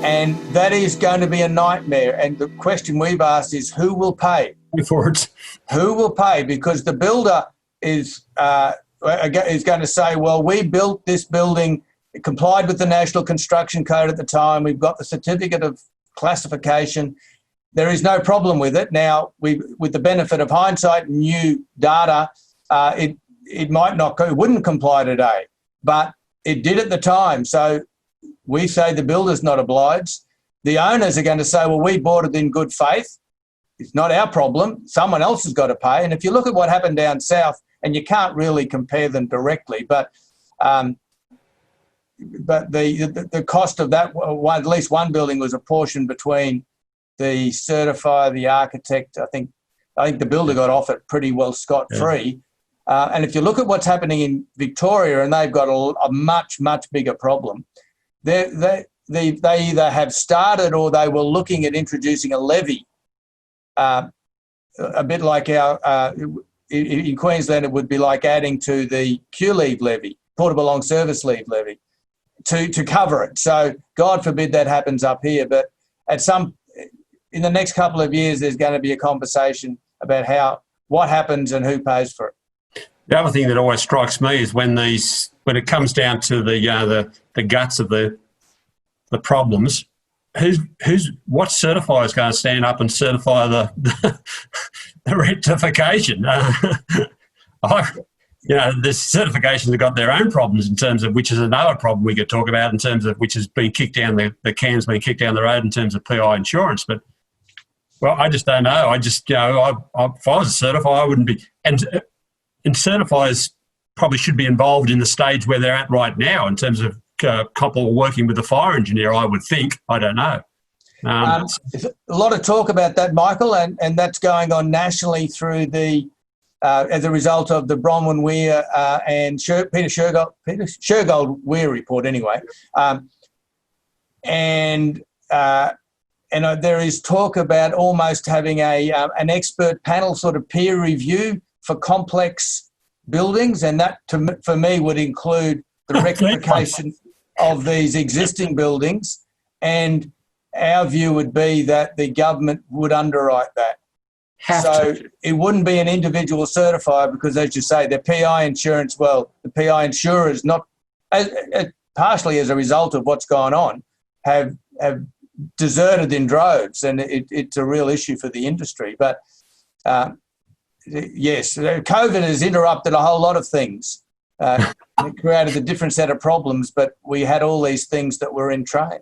And that is going to be a nightmare. And the question we've asked is, who will pay? For it. Who will pay? Because the builder is going to say, well, we built this building, it complied with the National Construction Code at the time, we've got the certificate of classification, there is no problem with it. Now, with the benefit of hindsight and new data, it might not, it wouldn't comply today, but it did at the time. So we say the builder's not obliged. The owners are going to say, well, we bought it in good faith. It's not our problem. Someone else has got to pay. And if you look at what happened down south, and you can't really compare them directly, but the cost of that, at least one building was apportioned between the certifier, the architect. I think the builder got off it pretty well scot-free. Yeah. And if you look at what's happening in Victoria, and they've got a much, much bigger problem, they either have started or they were looking at introducing a levy, a bit like our, in Queensland it would be like adding to the Q-leave levy, portable long service leave levy, to cover it. So God forbid that happens up here, but in the next couple of years there's going to be a conversation about what happens and who pays for it. The other thing that always strikes me is when it comes down to the guts of the problems, what certifier is going to stand up and certify the rectification? The certifications have got their own problems in terms of, which is another problem we could talk about, in terms of which has been kicked down the can's been kicked down the road in terms of PI insurance. But well, I just don't know. If I was a certifier, I wouldn't be. And certifiers probably should be involved in the stage where they're at right now in terms of couple working with the fire engineer, I would think. I don't know. There's a lot of talk about that, Michael, and that's going on nationally through as a result of the Bronwyn Weir and Peter Shergold Weir report anyway. And there is talk about almost having an expert panel sort of peer review for complex buildings, and that for me would include the rectification of these existing buildings, and our view would be that the government would underwrite that. It wouldn't be an individual certifier because, as you say, the PI insurance, the PI insurers, not partially as a result of what's gone on, have deserted in droves, and it's a real issue for the industry. But yes, COVID has interrupted a whole lot of things. It created a different set of problems, but we had all these things that were in train.